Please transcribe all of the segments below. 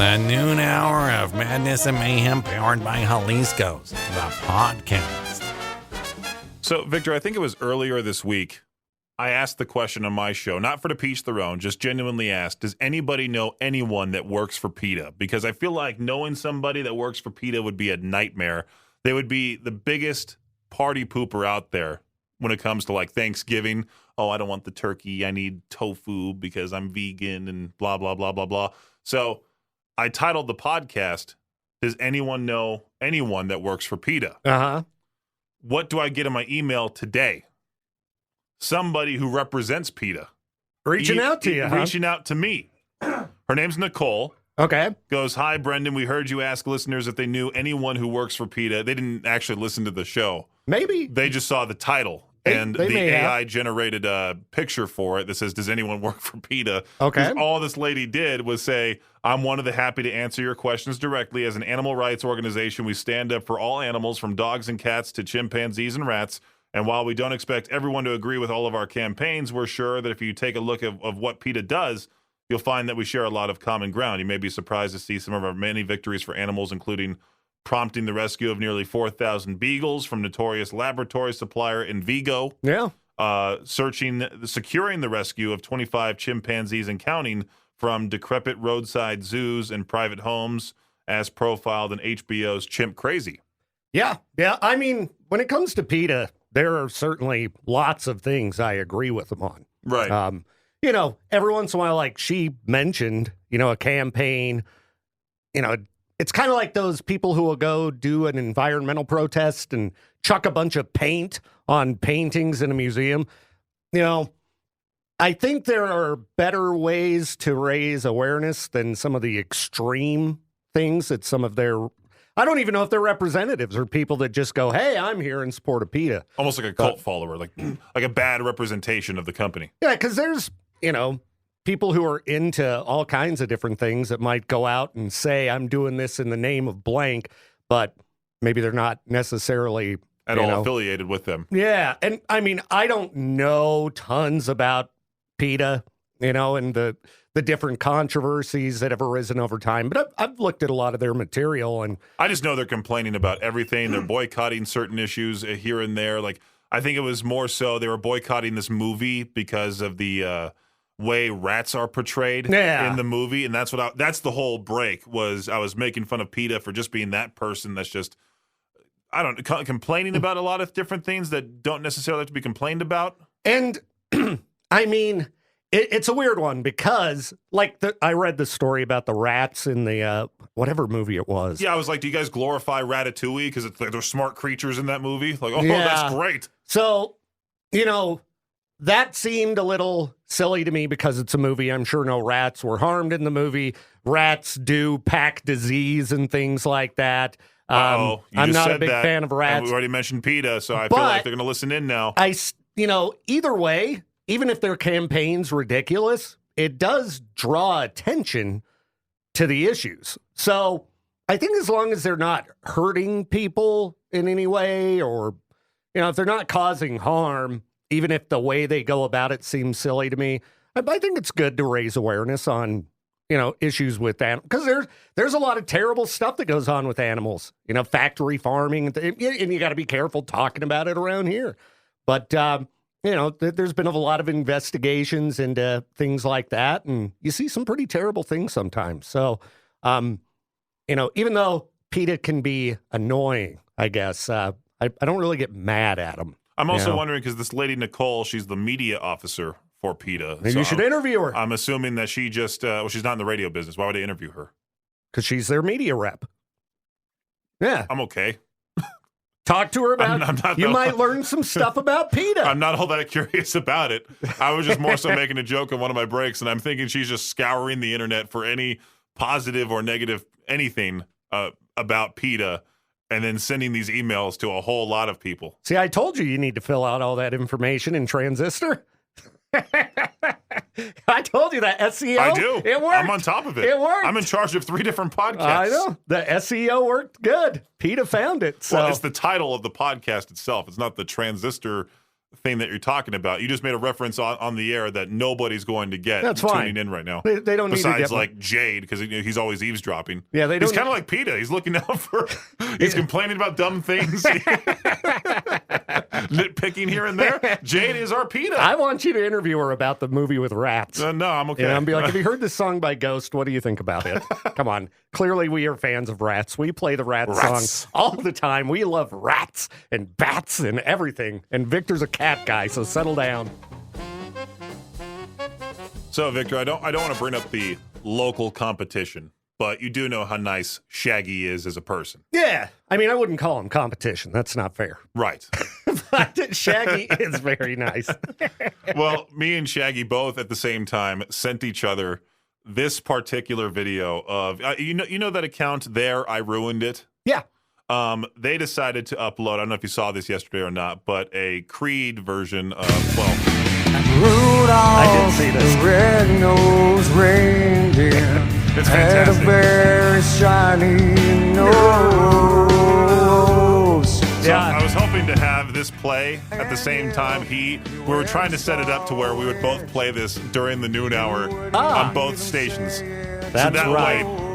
The noon hour of madness and mayhem powered by Jalisco's, the podcast. So, Victor, I think it was earlier this week, I asked the question on my show, not for to teach their own, just genuinely asked, does anybody know anyone that works for PETA? Because I feel like knowing somebody that works for PETA would be a nightmare. They would be the biggest party pooper out there when it comes to like Thanksgiving. Oh, I don't want the turkey. I need tofu because I'm vegan and blah, blah, blah, blah, blah. So I titled the podcast, Does Anyone Know Anyone That Works for PETA? Uh-huh. What do I get in my email today? Somebody who represents PETA. Reaching out to you, huh? Reaching out to me. Her name's Nicole. Okay. Goes, hi, Brendan. We heard you ask listeners if they knew anyone who works for PETA. They didn't actually listen to the show. Maybe. They just saw the title. And the AI generated a picture for it that says, does anyone work for PETA? Okay. All this lady did was say, I'm one of the happy to answer your questions directly. As an animal rights organization, we stand up for all animals, from dogs and cats to chimpanzees and rats. And while we don't expect everyone to agree with all of our campaigns, we're sure that if you take a look of what PETA does, you'll find that we share a lot of common ground. You may be surprised to see some of our many victories for animals, including prompting the rescue of nearly 4,000 beagles from notorious laboratory supplier in Vigo. Yeah. Securing the rescue of 25 chimpanzees and counting from decrepit roadside zoos and private homes, as profiled in HBO's Chimp Crazy. Yeah. Yeah. I mean, when it comes to PETA, there are certainly lots of things I agree with them on. Right. You know, every once in a while, like she mentioned, you know, a campaign, you know, it's kind of like those people who will go do an environmental protest and chuck a bunch of paint on paintings in a museum. You know, I think there are better ways to raise awareness than some of the extreme things that some of their, I don't even know if they're representatives or people that just go, hey, I'm here in support of PETA. Almost like a cult follower, like a bad representation of the company. Yeah, because there's, you know, people who are into all kinds of different things that might go out and say, I'm doing this in the name of blank, but maybe they're not necessarily at all affiliated with them. Yeah. And I mean, I don't know tons about PETA, you know, and the different controversies that have arisen over time, but I've looked at a lot of their material, and I just know they're complaining about everything. They're boycotting certain issues here and there. Like, I think it was more so they were boycotting this movie because of the way rats are portrayed in the movie, and that's the whole break was. I was making fun of PETA for just being that person that's just, I don't know, complaining about a lot of different things that don't necessarily have to be complained about. And I mean, it's a weird one because, like, I read the story about the rats in the whatever movie it was. Yeah, I was like, do you guys glorify Ratatouille because it's like they're smart creatures in that movie? Like, oh, yeah. That's great. So, you know, that seemed a little silly to me because it's a movie. I'm sure no rats were harmed in the movie. Rats do pack disease and things like that. I'm not a big fan of rats. And we already mentioned PETA, so I feel like they're going to listen in now. You know, either way, even if their campaign's ridiculous, it does draw attention to the issues. So I think as long as they're not hurting people in any way, or, you know, if they're not causing harm, even if the way they go about it seems silly to me, I think it's good to raise awareness on, you know, issues with animals. Because there's a lot of terrible stuff that goes on with animals, you know, factory farming, and you got to be careful talking about it around here. But, you know, there's been a lot of investigations into things like that, and you see some pretty terrible things sometimes. So, you know, even though PETA can be annoying, I guess, I don't really get mad at them. I'm also wondering, because this lady, Nicole, she's the media officer for PETA. Maybe you should interview her. I'm assuming that she just, she's not in the radio business. Why would I interview her? Because she's their media rep. Yeah. I'm okay. Talk to her about you might learn some stuff about PETA. I'm not all that curious about it. I was just more so making a joke on one of my breaks, and I'm thinking she's just scouring the internet for any positive or negative anything about PETA, and then sending these emails to a whole lot of people. See, I told you need to fill out all that information in Transistor. I told you that SEO. I do. It worked. I'm on top of it. It worked. I'm in charge of 3 different podcasts. I know. The SEO worked good. PETA found it. So. Well, it's the title of the podcast itself. It's not the Transistor thing that you're talking about. You just made a reference on the air that nobody's going to get That's tuning fine. in right now. They don't need to Besides, get like Jade, because he's always eavesdropping. Yeah, they don't. He's kind of like PETA. He's looking out for. He's complaining about dumb things, nitpicking here and there. Jade is our PETA. I want you to interview her about the movie with rats. No, I'm okay. And be like, have you heard this song by Ghost? What do you think about it? Come on. Clearly, we are fans of rats. We play the rat song all the time. We love rats and bats and everything. And Victor's a cat guy, so settle down. So, Victor, I don't want to bring up the local competition, but you do know how nice Shaggy is as a person. Yeah. I mean, I wouldn't call him competition. That's not fair. Right. But Shaggy is very nice. Well, me and Shaggy both at the same time sent each other this particular video of you know that account there, I Ruined It. Yeah. They decided to upload, I don't know if you saw this yesterday or not, but a Creed version of, Rudolph I did see this. the Red-Nosed Reindeer It's had a fantastic. very shiny nose. So Yeah. I was hoping to have this play at the same time. We were trying to set it up to where we would both play this during the noon hour on both stations. So That's that right. way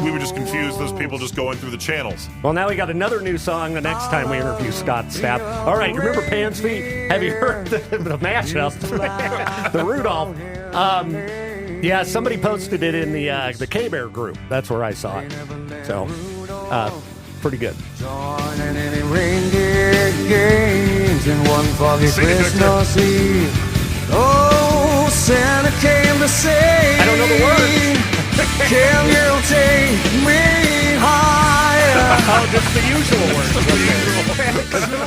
we would just confuse those people just going through the channels. Well, now we got another new song the next time we interview Scott Stapp. All right, you remember Pan's Feet? Have you heard the mashup? The Rudolph. Yeah, somebody posted it in the K-Bear group. That's where I saw it. So, pretty good. Joining any reindeer games in one foggy Sing it, Victor. Christmas Eve. Oh, Santa came to say, I don't know the words. Can you take me higher? Oh, just the usual words.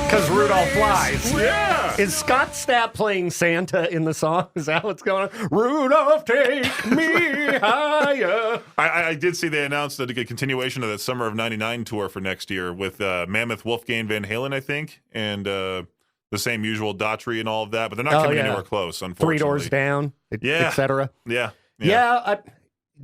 Because Rudolph flies. Yeah. Is Scott Stapp playing Santa in the song? Is that what's going on? Rudolph, take me higher. I did see they announced a continuation of that Summer of '99 tour for next year with Mammoth, Wolfgang Van Halen, I think, and the same usual Daughtry and all of that, but they're not coming anywhere close, unfortunately. 3 Doors Down, Yeah. et cetera. Yeah.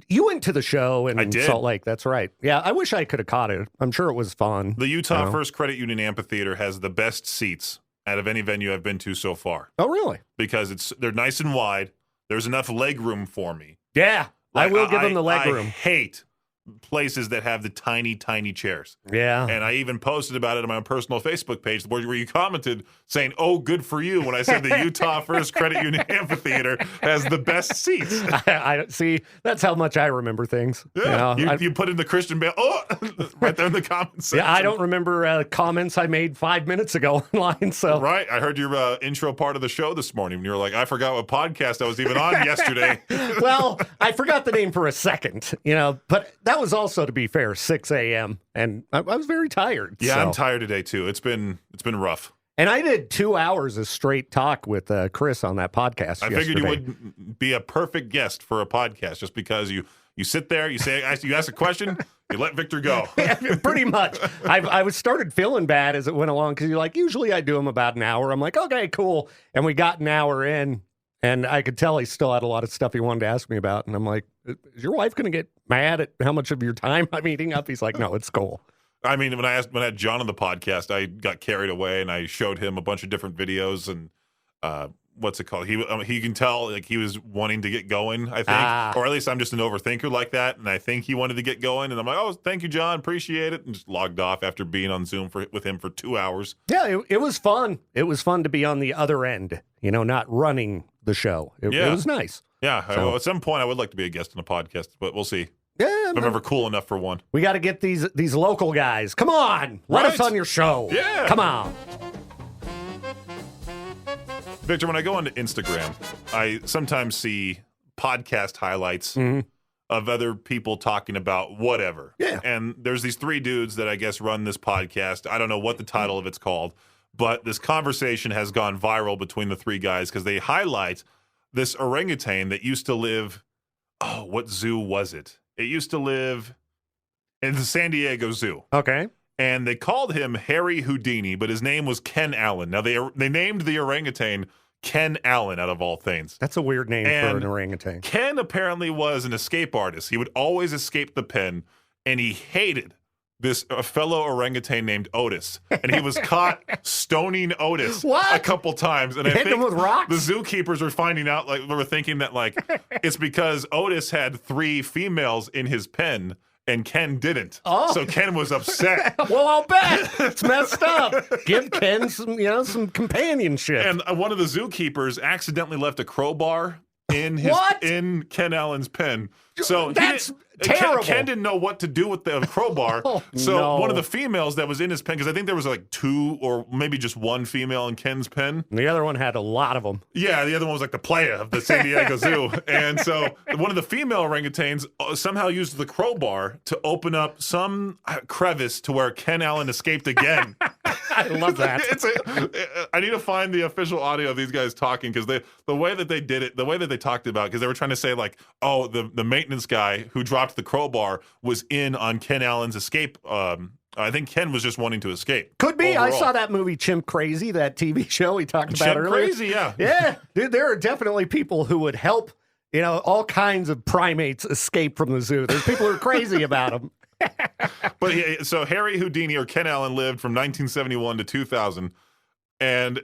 You went to the show in I did. Salt Lake. That's right. Yeah, I wish I could have caught it. I'm sure it was fun. The Utah No. First Credit Union Amphitheater has the best seats out of any venue I've been to so far Oh, really? because they're nice and wide. There's enough leg room for me. Yeah, I Like, will give them the leg I room. hate places that have the tiny, tiny chairs. Yeah. And I even posted about it on my personal Facebook page where you commented saying, "Oh, good for you," when I said the Utah First Credit Union Amphitheater has the best seats. I see. That's how much I remember things. Yeah, You know, you put in the Christian band. Oh, right there in the comments section. yeah, I don't remember comments I made 5 minutes ago online. So Right, I heard your intro part of the show this morning. And you were like, "I forgot what podcast I was even on yesterday." well, I forgot the name for a second, but that was also, to be fair, 6 a.m. and I was very tired. Yeah, so. I'm tired today too. It's been rough. And I did 2 hours of straight talk with Chris on that podcast. I figured you would be a perfect guest for a podcast just because you sit there, you ask a question, you let Victor go. Pretty much. I was started feeling bad as it went along because you're like, usually I do them about an hour. I'm like, okay, cool. And we got an hour in, and I could tell he still had a lot of stuff he wanted to ask me about. And I'm like, is your wife going to get mad at how much of your time I'm eating up? He's like, no, it's cool. I mean, when I had John on the podcast, I got carried away and I showed him a bunch of different videos and what's it called? He can tell like he was wanting to get going, I think, or at least I'm just an overthinker like that, and I think he wanted to get going, and I'm like, oh, thank you, John, appreciate it, and just logged off after being on Zoom with him for 2 hours. Yeah, it was fun. It was fun to be on the other end, not running the show. It was nice. Yeah, So- at some point I would like to be a guest on a podcast, but we'll see. Yeah, If I'm ever cool enough for one. we got to get these local guys. Come on, let us Right. on your show. Yeah. Come on. Victor, when I go onto Instagram, I sometimes see podcast highlights of other people talking about whatever. Yeah. And there's these 3 dudes that I guess run this podcast. I don't know what the title of it's called, but this conversation has gone viral between the 3 guys because they highlight this orangutan that used to live. Oh, what zoo was it? It used to live in the San Diego Zoo. Okay. And they called him Harry Houdini, but his name was Ken Allen. Now, they named the orangutan Ken Allen, out of all things. That's a weird name for And an orangutan. Ken apparently was an escape artist. He would always escape the pen, and he hated a fellow orangutan named Otis, and he was caught stoning Otis a couple times. And I Hit think him with rocks? the zookeepers were finding out, like, they were thinking that, like, it's because Otis had 3 females in his pen and Ken didn't. Oh. So Ken was upset. Well, I'll bet. It's messed up. Give Ken some companionship. And one of the zookeepers accidentally left a crowbar in Ken Allen's pen. So That's terrible. Ken didn't know what to do with the crowbar. One of the females that was in his pen, because I think there was like 2 or maybe just 1 female in Ken's pen. The other one had a lot of them. Yeah, the other one was like the playa of the San Diego Zoo. And so one of the female orangutans somehow used the crowbar to open up some crevice to where Ken Allen escaped again. I love that. I need to find the official audio of these guys talking, because the way that they did it, the way that they talked about, because they were trying to say, like, oh, the maintenance guy who dropped the crowbar was in on Ken Allen's escape. I think Ken was just wanting to escape. Could be. Overall. I saw that movie Chimp Crazy, that TV show we talked about Chimp earlier. Crazy, yeah. Yeah. Dude, there are definitely people who would help, all kinds of primates escape from the zoo. There's people who are crazy about them. But so Harry Houdini, or Ken Allen, lived from 1971 to 2000, and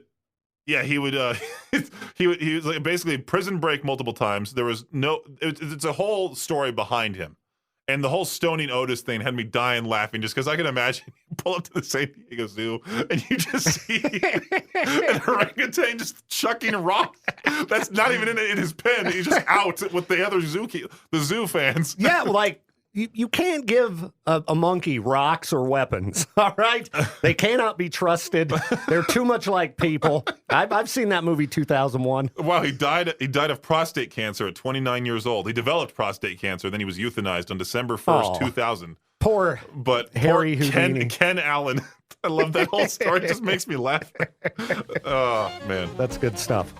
yeah, he would he was like basically prison break multiple times. There was it's a whole story behind him, and the whole stoning Otis thing had me dying laughing, just because I can imagine you pull up to the San Diego Zoo and you just see an orangutan just chucking rocks. That's not even in his pen. He's just out with the other zoo fans. Yeah, like. You can't give a monkey rocks or weapons, all right? They cannot be trusted. They're too much like people. I've seen that movie 2001. Wow, he died of prostate cancer at 29 years old. He developed prostate cancer, then he was euthanized on December 1st, 2000. Poor Harry Houdini. Ken Allen. I love that whole story. It just makes me laugh. Oh, man. That's good stuff.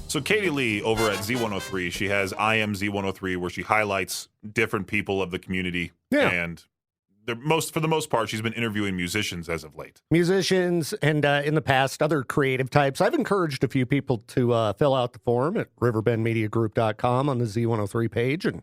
So Katie Lee over at Z103, she has I Am Z103, where she highlights different people of the community. Yeah. And for the most part, she's been interviewing musicians as of late. Musicians and in the past, other creative types. I've encouraged a few people to fill out the form at riverbendmediagroup.com on the Z103 page and,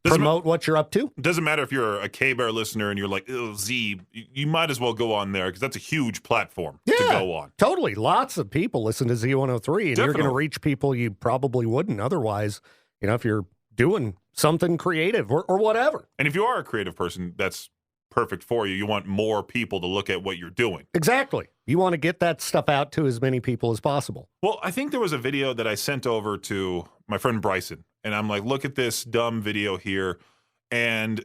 promote what you're up to. It doesn't matter if you're a K-Bear listener and you're like, oh, Z, you might as well go on there, because that's a huge platform to go on. Totally. Lots of people listen to Z103, and Definitely. You're going to reach people you probably wouldn't otherwise, if you're doing something creative or whatever. And if you are a creative person, that's perfect for you. You want more people to look at what you're doing. Exactly. You want to get that stuff out to as many people as possible. Well, I think there was a video that I sent over to my friend Bryson, and I'm like, look at this dumb video here. And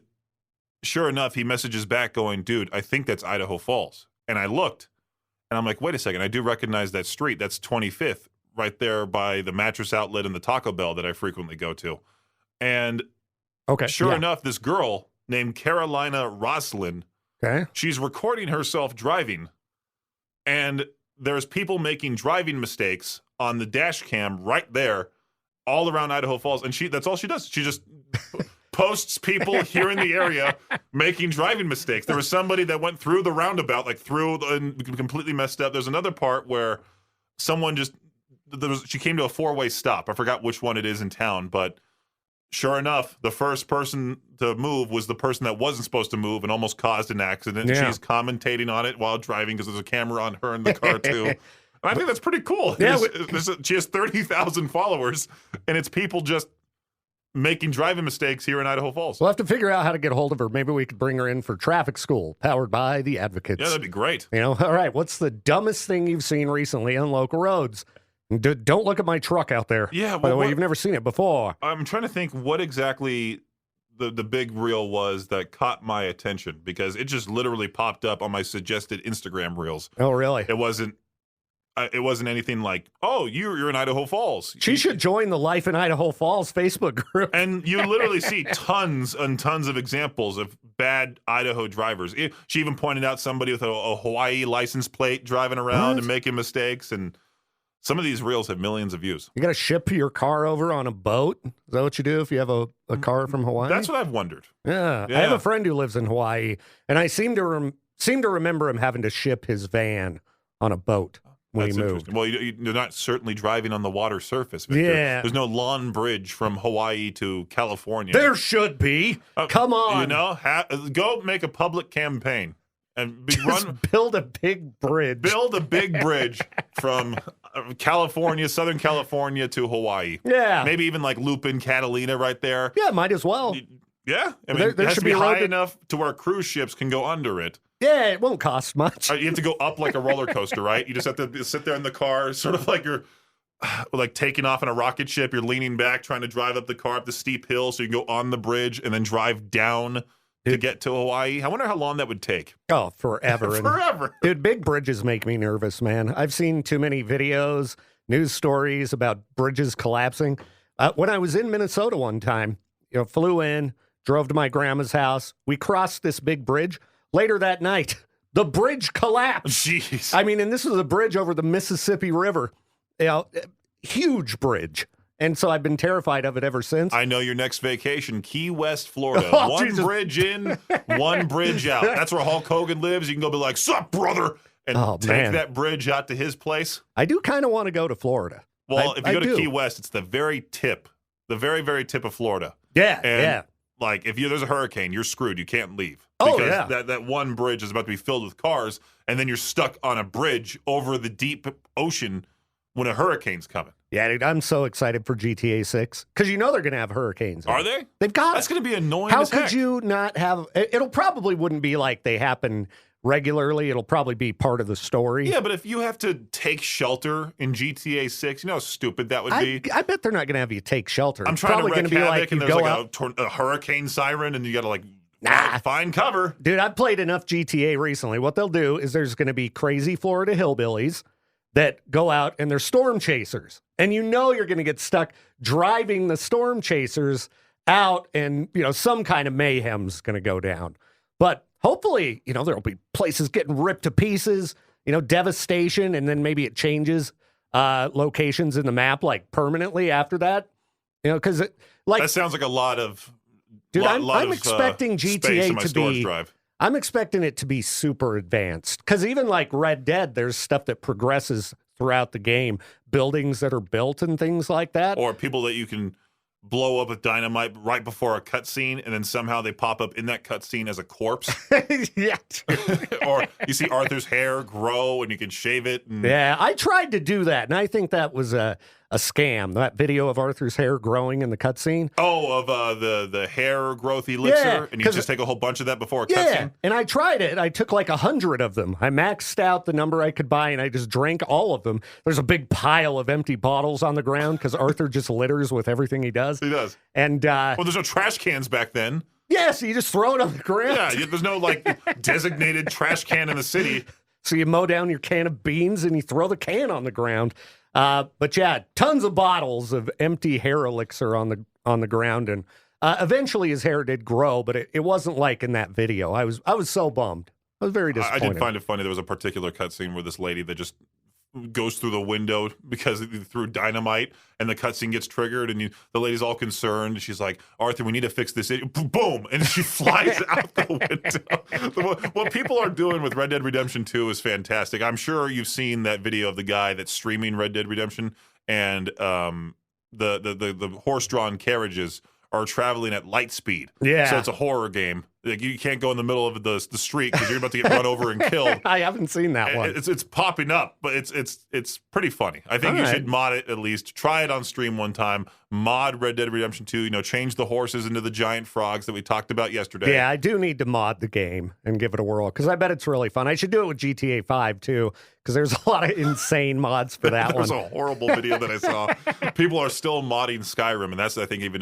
sure enough, he messages back going, dude, I think that's Idaho Falls. And I looked, and I'm like, wait a second, I do recognize that street. That's 25th, right there by the mattress outlet and the Taco Bell that I frequently go to. And sure enough, this girl named Carolina Roslin, she's recording herself driving, and there's people making driving mistakes on the dash cam right there all around Idaho Falls, and that's all she does. She just posts people here in the area making driving mistakes. There was somebody that went through the roundabout, and completely messed up. There's another part where someone she came to a 4-way stop. I forgot which one it is in town, but sure enough, the first person to move was the person that wasn't supposed to move and almost caused an accident. Yeah. She's commentating on it while driving, because there's a camera on her in the car too. I think that's pretty cool. Yeah, She has 30,000 followers, and it's people just making driving mistakes here in Idaho Falls. We'll have to figure out how to get a hold of her. Maybe we could bring her in for traffic school, powered by the Advocates. Yeah, that'd be great. All right, what's the dumbest thing you've seen recently on local roads? Don't look at my truck out there. Yeah, by the way, you've never seen it before. I'm trying to think what exactly the big reel was that caught my attention, because it just literally popped up on my suggested Instagram reels. Oh, really? It wasn't anything like, oh, you're in Idaho Falls. She should join the Life in Idaho Falls Facebook group. And you literally see tons and tons of examples of bad Idaho drivers. She even pointed out somebody with a Hawaii license plate driving around and making mistakes. And some of these reels have millions of views. You got to ship your car over on a boat? Is that what you do if you have a car from Hawaii? That's what I've wondered. Yeah. I have a friend who lives in Hawaii, and I seem to remember him having to ship his van on a boat. we That's moved. interesting. Well, you're not certainly driving on the water surface, Victor. Yeah. There's no lawn bridge from Hawaii to California. There should be. Come on. You know, go make a public campaign and Build a big bridge. build a big bridge from California, Southern California to Hawaii. Yeah. Maybe even like loop in Catalina right there. Yeah, might as well. Yeah. I mean, There it has should to be be a road high that- enough to where cruise ships can go under it. Yeah, it won't cost much. You have to go up like a roller coaster, right? You just have to sit there in the car, sort of like you're like taking off in a rocket ship. You're leaning back, trying to drive up the car up the steep hill so you can go on the bridge and then drive down to get to Hawaii. I wonder how long that would take. Oh, forever. And- Forever. Dude, big bridges make me nervous, man. I've seen too many videos, news stories about bridges collapsing. When I was in Minnesota one time, flew in, drove to my grandma's house. We crossed this big bridge. Later that night, the bridge collapsed. Jeez. I mean, and this was a bridge over the Mississippi River. Huge bridge. And so I've been terrified of it ever since. I know your next vacation, Key West, Florida. Oh, One Jesus. bridge in, one bridge out. That's where Hulk Hogan lives. You can go be like, sup, brother, and Oh, take man. that bridge out to his place. I do kind of want to go to Florida. Well, if you go to do. Key West, it's the very tip, the very, very tip of Florida. Yeah, And yeah. like if there's a hurricane, you're screwed. You can't leave. Oh, because yeah. that one bridge is about to be filled with cars, and then you're stuck on a bridge over the deep ocean when a hurricane's coming. Yeah, dude, I'm so excited for GTA 6 because they're going to have hurricanes. in Are it. they? They've got That's it. going to be annoying How as could heck. you not have? It'll probably wouldn't be like they happen regularly. It'll probably be part of the story. Yeah, but if you have to take shelter in GTA 6, you know how stupid that would be? I bet they're not going to have you take shelter. I'm It's trying probably to going wreak to be havoc, like and you there's go like out. a hurricane siren, and you got to like Nah. find cover. Dude, I've played enough GTA recently. What they'll do is there's going to be crazy Florida hillbillies that go out and they're storm chasers. And you're going to get stuck driving the storm chasers out and, some kind of mayhem's going to go down. But hopefully, there'll be places getting ripped to pieces, devastation, and then maybe it changes locations in the map like permanently after that. Because That sounds like a lot of. Dude, lot I'm of, expecting space GTA in my to storage be. drive. I'm expecting it to be super advanced because even like Red Dead, there's stuff that progresses throughout the game, buildings that are built and things like that. Or people that you can blow up with dynamite right before a cutscene, and then somehow they pop up in that cutscene as a corpse. Yeah. Or you see Arthur's hair grow, and you can shave it. And Yeah, I tried to do that, and I think that was a scam. That video of Arthur's hair growing in the cutscene. Oh, of the hair growth elixir, Yeah, and you 'cause- just take a whole bunch of that before a Yeah, cutscene. and I tried it. I took like 100 of them. I maxed out the number I could buy, and I just drank all of them. There's a big pile of empty bottles on the ground because Arthur just litters with everything he does. He does. And Well, there's no trash cans back then. yeah, so you just throw it on the ground. Yeah, there's no like designated trash can in the city. So you mow down your can of beans and you throw the can on the ground. But yeah, tons of bottles of empty hair elixir on the ground, and eventually his hair did grow, but it wasn't like in that video. I was so bummed. I was very I disappointed. did find it funny. There was a particular cutscene where this lady that just goes through the window because he threw dynamite, and the cutscene gets triggered, and the lady's all concerned. She's like, "Arthur, we need to fix this." Boom, and she flies out the window. What people are doing with Red Dead Redemption 2 is fantastic. I'm sure you've seen that video of the guy that's streaming Red Dead Redemption, and the horse-drawn carriages are traveling at light speed. Yeah. So it's a horror game. Like you can't go in the middle of the street because you're about to get run over and killed. I haven't seen that one. It's popping up, but it's pretty funny. I think All you right. should mod it at least. Try it on stream one time. Mod Red Dead Redemption 2. Change the horses into the giant frogs that we talked about yesterday. Yeah, I do need to mod the game and give it a whirl because I bet it's really fun. I should do it with GTA 5 too because there's a lot of insane mods for that There was one. a horrible video that I saw. People are still modding Skyrim, and that's I think even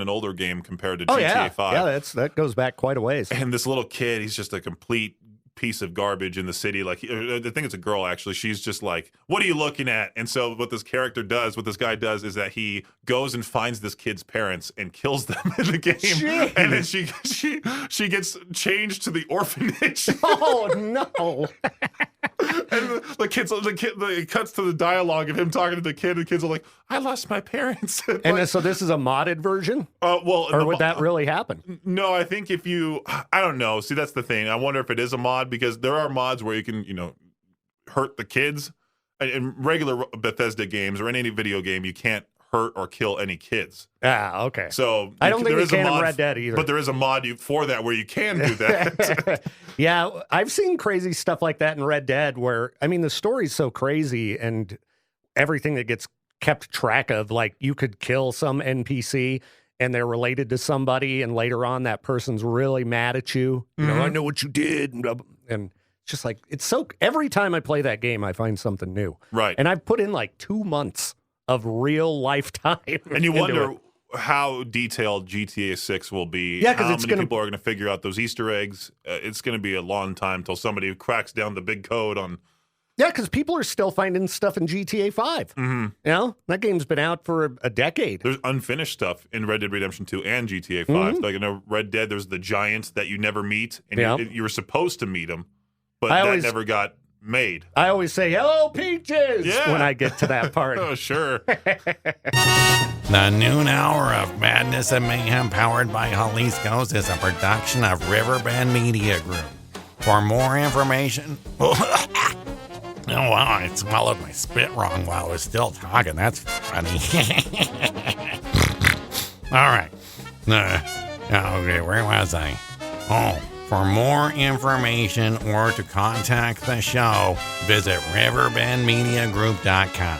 an older game compared to Oh GTA yeah, 5. yeah, that goes back quite a ways. And this little kid, he's just a complete piece of garbage in the city. Like, I think it's a girl, actually. She's just like, what are you looking at? And so what this guy does is that he goes and finds this kid's parents and kills them in the game. Jeez. And then she gets changed to the orphanage. Oh no! And it cuts to the dialogue of him talking to the kid. And the kids are like, I lost my parents. And so this is a modded version, well, or would that really happen? No, I think I don't know. See, that's the thing. I wonder if it is a mod because there are mods where you can, hurt the kids in regular Bethesda games or in any video game, you can't hurt or kill any kids. Ah, okay. So I don't think there you is a can in mod, Red Dead either. but there is a mod for that where you can do that. Yeah, I've seen crazy stuff like that in Red Dead where, I mean, the story's so crazy and everything that gets kept track of, like you could kill some NPC and they're related to somebody and later on that person's really mad at you. You know, I know what you did. And it's just like, it's so, every time I play that game, I find something new. Right. And I've put in like 2 months of real lifetime. And you into wonder it. how detailed GTA 6 will be. Yeah, 'cause how it's many gonna- people are going to figure out those Easter eggs. It's going to be a long time till somebody cracks down the big code on. Yeah, because people are still finding stuff in GTA 5. Mm-hmm. You know, that game's been out for a decade. There's unfinished stuff in Red Dead Redemption 2 and GTA 5. Mm-hmm. Like in Red Dead, there's the giants that you never meet, and Yeah. you were supposed to meet them, but I that always- never got made. I always say, hello, Peaches, Yeah. when I get to that part. Oh, sure. The noon hour of Madness and Mayhem powered by Jalisco's is a production of Riverbend Media Group. For more information... Oh, wow, I swallowed my spit wrong while I was still talking. That's funny. All right. Okay, where was I? Oh, for more information or to contact the show, visit riverbendmediagroup.com.